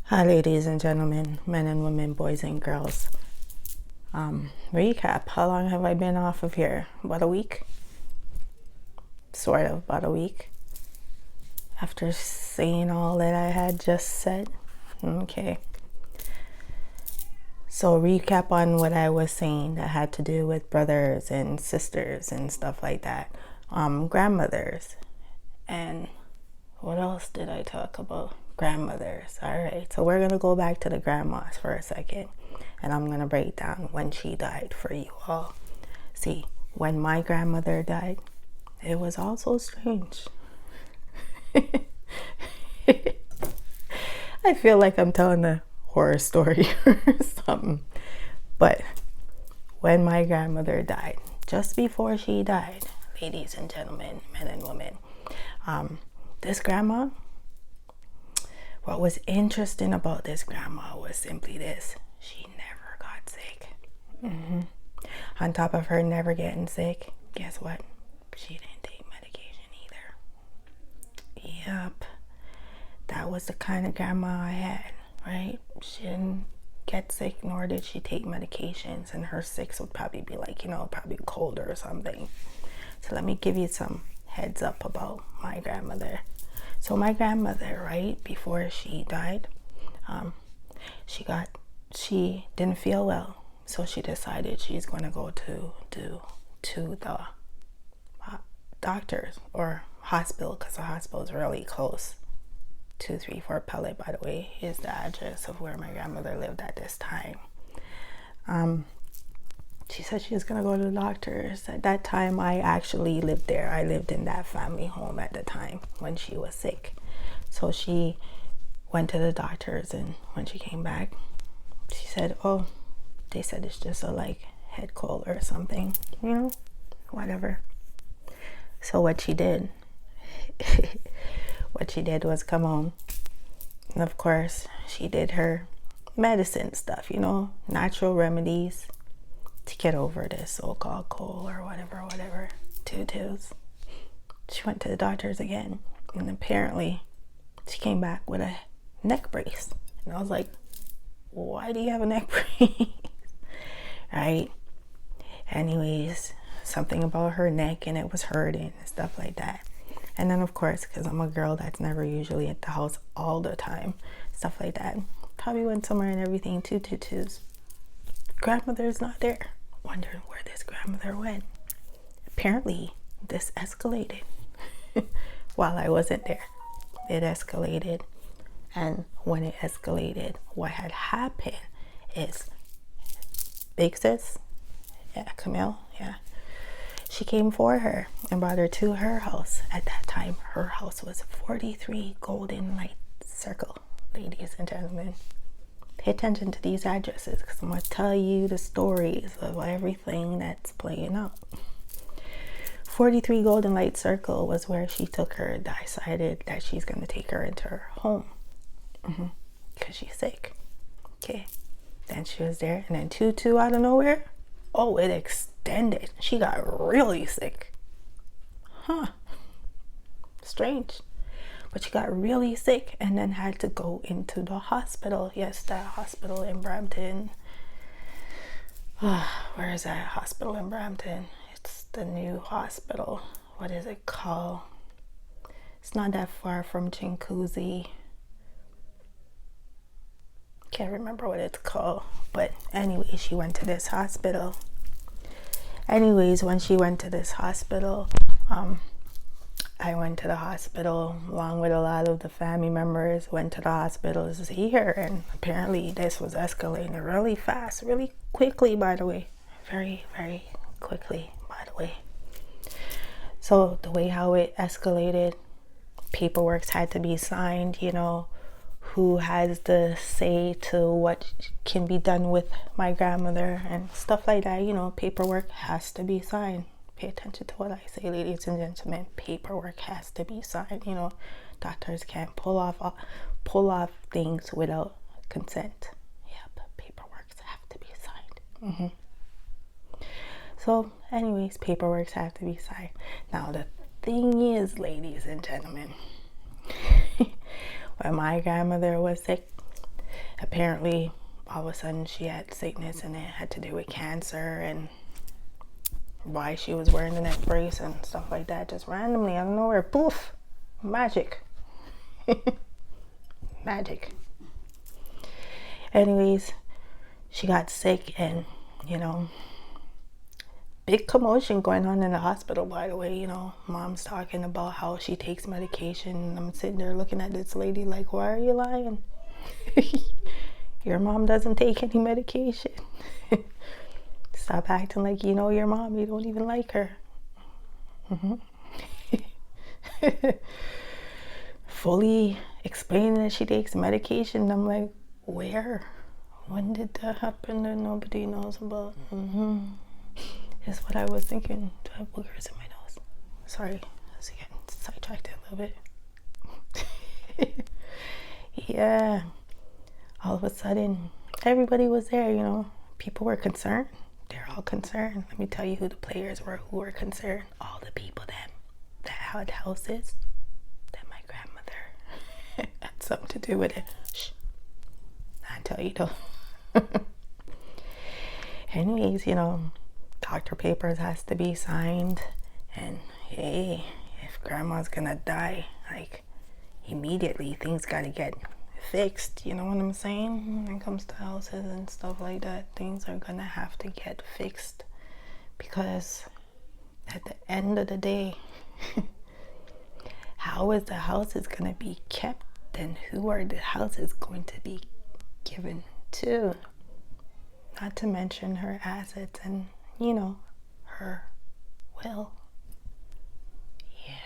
Hi, ladies and gentlemen, men and women, boys and girls. Recap. How long have I been off of here? About a week? Sort of, about a week. After saying all that I had just said. Okay. So, recap on what I was saying that had to do with brothers and sisters and stuff like that. Grandmothers. And what else did I talk about? Grandmothers. All right, so we're gonna go back to the grandmas for a second, and I'm gonna break down when she died for you all. See, when my grandmother died, it was also strange. I feel like I'm telling a horror story or something. But when my grandmother died, just before she died, ladies and gentlemen, men and women, this grandma, what was interesting about this grandma was simply this: she never got sick. On top of her never getting sick, guess what? She didn't take medication either. Yep. That was the kind of grandma I had, right? She didn't get sick, nor did she take medications, and her sicks would probably be like, probably colder or something. So let me give you some heads up about my grandmother. So my grandmother, right before she died, she didn't feel well, so she decided she's going to go to the doctors or hospital, because the hospital is really close. 234 Pellet, by the way, is the address of where my grandmother lived at this time. She said she was gonna go to the doctors. At that time, I actually lived there. I lived in that family home at the time when she was sick. So she went to the doctors, and when she came back, she said, "Oh, they said it's just a head cold or something, whatever." So what she did was come home, and of course she did her medicine stuff, natural remedies to get over this so-called cold or whatever, tutus. She went to the doctors again, and apparently she came back with a neck brace. And I was like, why do you have a neck brace? Right? Anyways, something about her neck, and it was hurting and stuff like that. And then, of course, because I'm a girl that's never usually at the house all the time, stuff like that, probably went somewhere and everything, tutus. Grandmother's not there. Wondering where this grandmother went. Apparently, this escalated while I wasn't there. It escalated, and when it escalated, what had happened is big sis, Camille, she came for her and brought her to her house. At that time, her house was 43 Golden Light Circle, ladies and gentlemen. Pay attention to these addresses, because I'm going to tell you the stories of everything that's playing out. 43 Golden Light Circle was where she took her, decided that she's going to take her into her home. Because she's sick. Okay. Then she was there, and then 2 out of nowhere, it extended. She got really sick. Strange. But she got really sick and then had to go into the hospital. Yes, that hospital in Brampton. Where is that hospital in Brampton? It's the new hospital. What is it called? It's not that far from Chinguacousy. Can't remember what it's called. But anyway, she went to this hospital. Anyways, when she went to this hospital, I went to the hospital along with a lot of the family members, went to the hospital to see her, and apparently this was escalating really fast, really quickly, by the way. Very, very quickly, by the way. So the way how it escalated, paperwork had to be signed, who has the say to what can be done with my grandmother and stuff like that. Paperwork has to be signed. Pay attention to what I say, ladies and gentlemen. Paperwork has to be signed. Doctors can't pull off things without consent. Yep, paperwork have to be signed. So, anyways, paperwork have to be signed. Now, the thing is, ladies and gentlemen, when my grandmother was sick, apparently all of a sudden she had sickness and it had to do with cancer, and why she was wearing the neck brace and stuff like that, just randomly out of nowhere, poof, magic. Magic. Anyways, she got sick, and big commotion going on in the hospital, by the way. Mom's talking about how she takes medication, and I'm sitting there looking at this lady like, why are you lying? Your mom doesn't take any medication. Stop acting like you know your mom. You don't even like her. Fully explaining that she takes medication. I'm like, where? When did that happen that nobody knows about? Is what I was thinking. Do I have boogers in my nose? Sorry, I was getting sidetracked a little bit. Yeah. All of a sudden, everybody was there, People were concerned. They're all concerned. Let me tell you who the players were who were concerned. All the people that had houses that my grandmother had something to do with it. Shh. I tell you though. Anyways, doctor papers has to be signed, and hey, if grandma's gonna die, like immediately things gotta get fixed. You know what I'm saying? When it comes to houses and stuff like that, things are gonna have to get fixed, because at the end of the day, how is the houses gonna be kept, and who are the houses going to be given to? Not to mention her assets and her will. Yeah.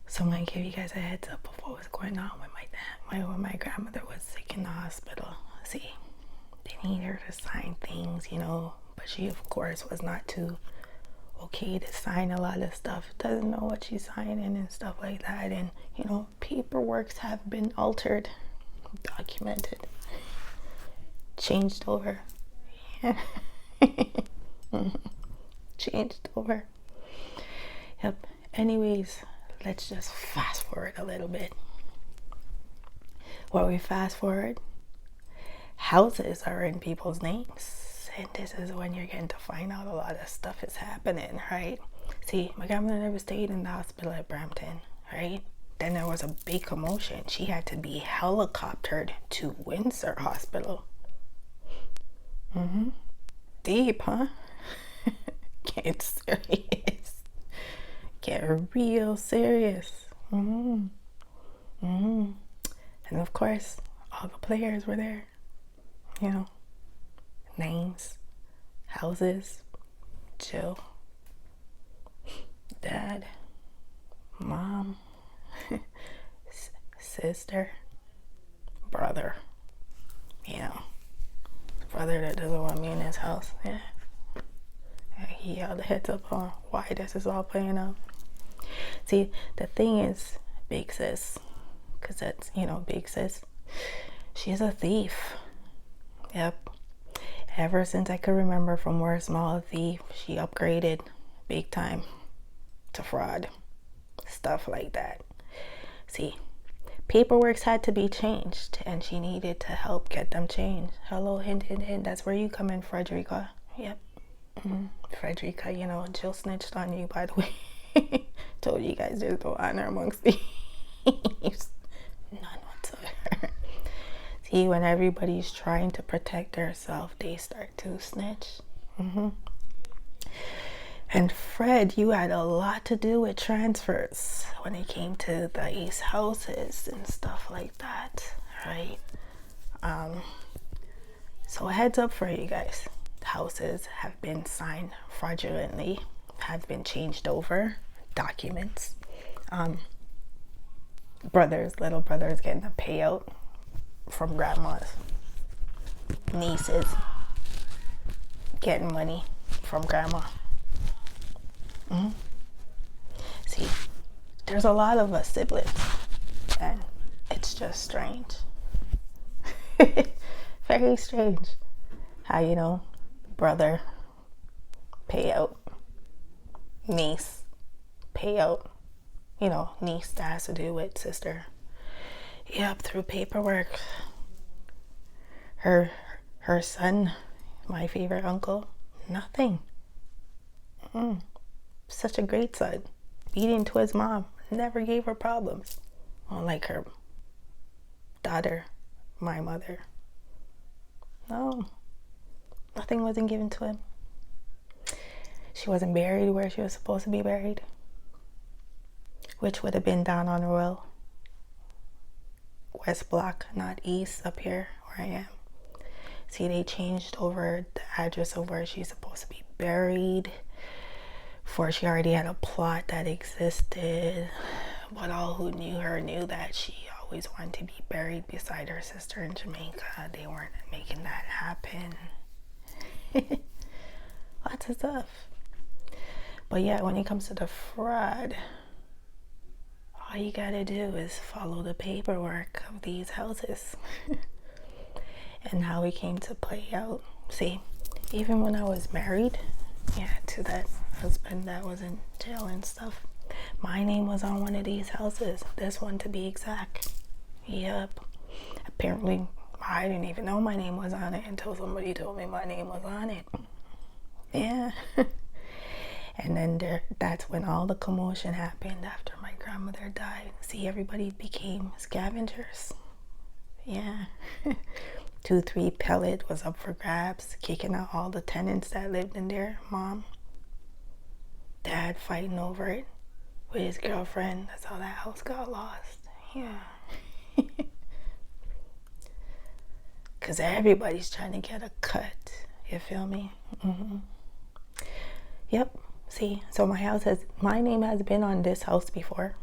So I'm gonna give you guys a heads up of what was going on with my dad. When my grandmother was sick in the hospital. See, they need her to sign things, but she of course was not too okay to sign a lot of stuff. Doesn't know what she's signing and stuff like that. And paperworks have been altered, documented, changed over. Yeah. Changed over. Yep. Anyways, let's just fast forward a little bit. While we fast forward, houses are in people's names, and this is when you're getting to find out a lot of stuff is happening, right? See, my grandmother never stayed in the hospital at Brampton, right? Then there was a big commotion. She had to be helicoptered to Windsor Hospital. Deep, huh? Get serious. Get real serious. And of course, all the players were there. Names, houses, Jill, Dad, Mom, sister, brother. Brother that doesn't want me in his house. Yeah. He held the heads up on why this is all playing out. See, the thing is, Big Sis, because that's, Big Sis, she's a thief. Yep. Ever since I could remember from where small thief, she upgraded big time to fraud. Stuff like that. See, paperworks had to be changed, and she needed to help get them changed. Hello, hint, hint, hint. That's where you come in, Frederica. Yep. Frederica, Jill snitched on you, by the way. Told you guys there's no honor amongst thieves. None whatsoever. See, when everybody's trying to protect themselves, they start to snitch. And Fred, you had a lot to do with transfers when it came to these houses and stuff like that, right? So a heads up for you guys. Houses have been signed fraudulently, have been changed over, documents. Little brothers getting a payout from grandmas. Nieces getting money from grandma. See, there's a lot of us siblings, and it's just strange. Very strange how, brother payout, niece payout, niece that has to do with sister. Yep, through paperwork. Her her son, my favorite uncle, nothing. Such a great son. Beating to his mom. Never gave her problems. Unlike her daughter, my mother. No. Nothing wasn't given to him. She wasn't buried where she was supposed to be buried, which would have been down on Royal West Block, not East, up here where I am. See, they changed over the address of where she's supposed to be buried, for she already had a plot that existed, but all who knew her knew that she always wanted to be buried beside her sister in Jamaica. They weren't making that happen. Lots of stuff. But yeah, when it comes to the fraud, all you gotta do is follow the paperwork of these houses. And how it came to play out. See, even when I was married, to that husband that was in jail and stuff, my name was on one of these houses. This one to be exact. Yep. Apparently, I didn't even know my name was on it until somebody told me my name was on it. Yeah. And then that's when all the commotion happened after my grandmother died. See, everybody became scavengers. Yeah. 2-3 pellet was up for grabs, kicking out all the tenants that lived in there. Mom, dad fighting over it with his girlfriend. That's how that house got lost. Yeah. Because everybody's trying to get a cut. You feel me? Yep. See, so my name has been on this house before.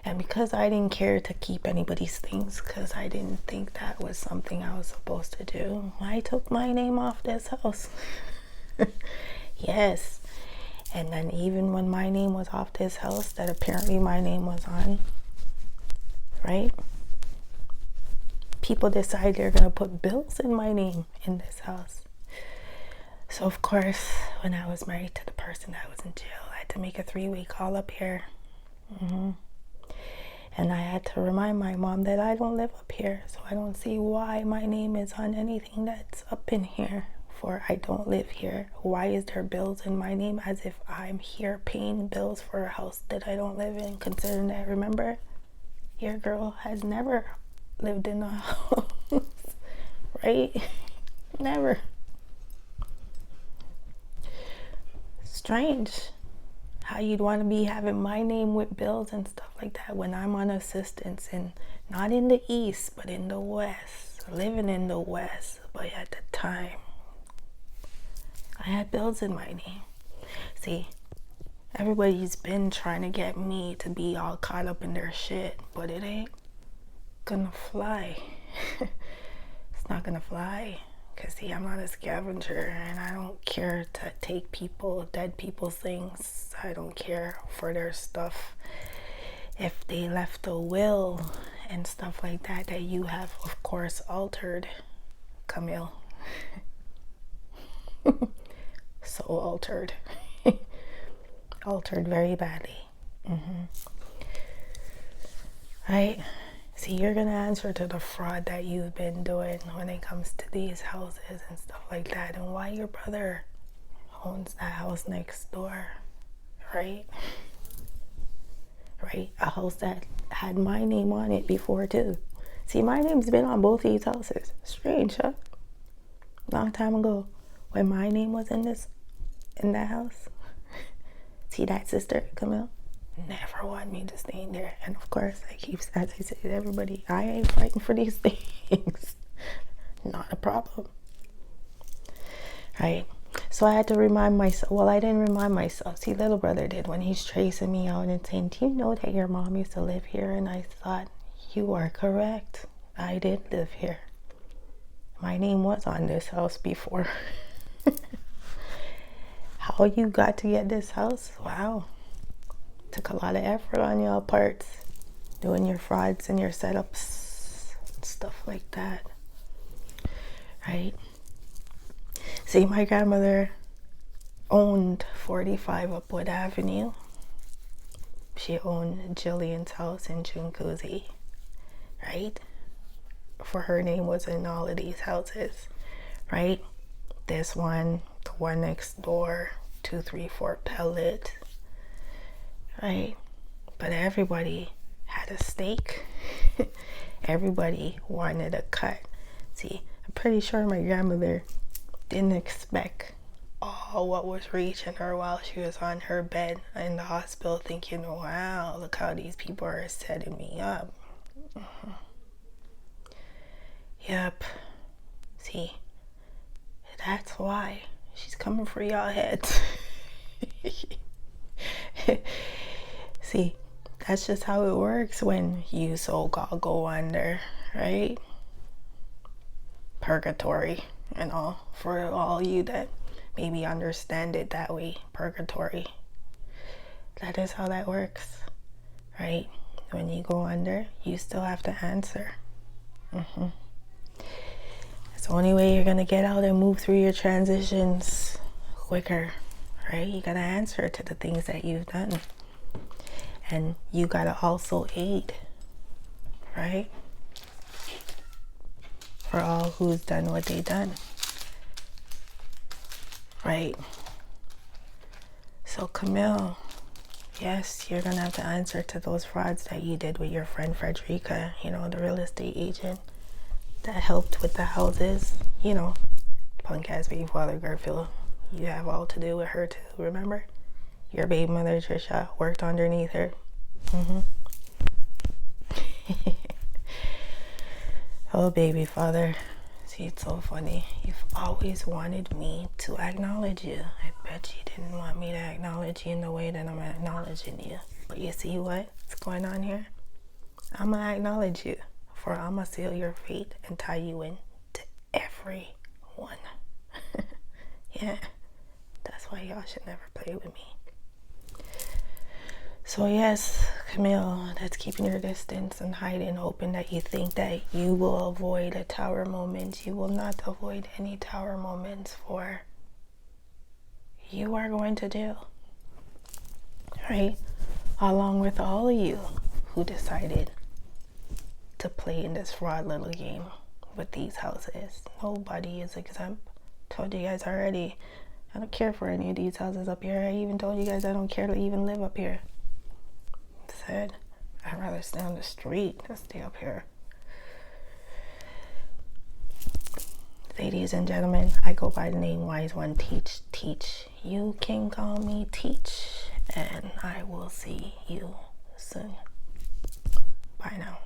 And because I didn't care to keep anybody's things, because I didn't think that was something I was supposed to do, I took my name off this house. Yes. And then even when my name was off this house, that apparently my name was on, right? People decide they're going to put bills in my name in this house. So of course, when I was married to the person that was in jail, I had to make a 3-way call up here. And I had to remind my mom that I don't live up here, so I don't see why my name is on anything that's up in here, for I don't live here. Why is there bills in my name as if I'm here paying bills for a house that I don't live in, considering that, remember, your girl has never lived in a house, right? Never. Strange how you'd want to be having my name with bills and stuff like that when I'm on assistance, and not in the East but in the West, living in the West. But at the time I had bills in my name. See, everybody's been trying to get me to be all caught up in their shit, but it ain't gonna fly. It's not gonna fly. Because see, I'm not a scavenger, and I don't care to take dead people's things. I don't care for their stuff. If they left a will and stuff like that, that you have, of course, altered, Camille. So altered. Altered very badly. Right? See, you're going to answer to the fraud that you've been doing when it comes to these houses and stuff like that, and why your brother owns that house next door, right? Right? A house that had my name on it before too. See, my name's been on both these houses. Strange, huh? Long time ago, when my name was in that house. See that sister, Camille? Never want me to stay in there. And of course, as I say to everybody, I ain't fighting for these things. Not a problem. Right? So I had to remind myself. Well, I didn't remind myself. See, little brother did when he's tracing me out and saying, do you know that your mom used to live here? And I thought, you are correct. I did live here. My name was on this house before. How you got to get this house? Wow. Took a lot of effort on your parts, doing your frauds and your setups, stuff like that, right? See, my grandmother owned 45 Upwood Avenue. she owned Jillian's house in Junkuzi, right? For her name was in all of these houses, right? This one, the one next door, 234 Pellet, right? But everybody had a stake. Everybody wanted a cut. See, I'm pretty sure my grandmother didn't expect all what was reaching her while she was on her bed in the hospital, thinking, wow, look how these people are setting me up. Yep. See, that's why she's coming for y'all heads. See, that's just how it works when you so-called go under, right? Purgatory and all. For all you that maybe understand it that way, purgatory. That is how that works, right? When you go under, you still have to answer. It's the only way you're gonna get out and move through your transitions quicker, right? You gotta answer to the things that you've done. And you gotta also aid, right? For all who's done what they done, right? So Camille, yes, you're gonna have to answer to those frauds that you did with your friend Frederica, you know, the real estate agent that helped with the houses, you know, punk ass baby father Garfield. You have all to do with her too, remember? Your baby mother Trisha worked underneath her. Oh, baby father. See, it's so funny. You've always wanted me to acknowledge you. I bet you didn't want me to acknowledge you in the way that I'm acknowledging you. But you see what's going on here? I'm going to acknowledge you, for I'm going to seal your fate and tie you in to everyone. Yeah, that's why y'all should never play with me. So yes, Camille, that's keeping your distance and hiding, hoping that you think that you will avoid a tower moment. You will not avoid any tower moments, for you are going to jail, right? Along with all of you who decided to play in this fraud little game with these houses. Nobody is exempt. Told you guys already, I don't care for any of these houses up here. I even told you guys I don't care to even live up here. Said I'd rather stay on the street than stay up here. Ladies and gentlemen, I go by the name Wiseoneteach. You can call me Teach, and I will see you soon. Bye now.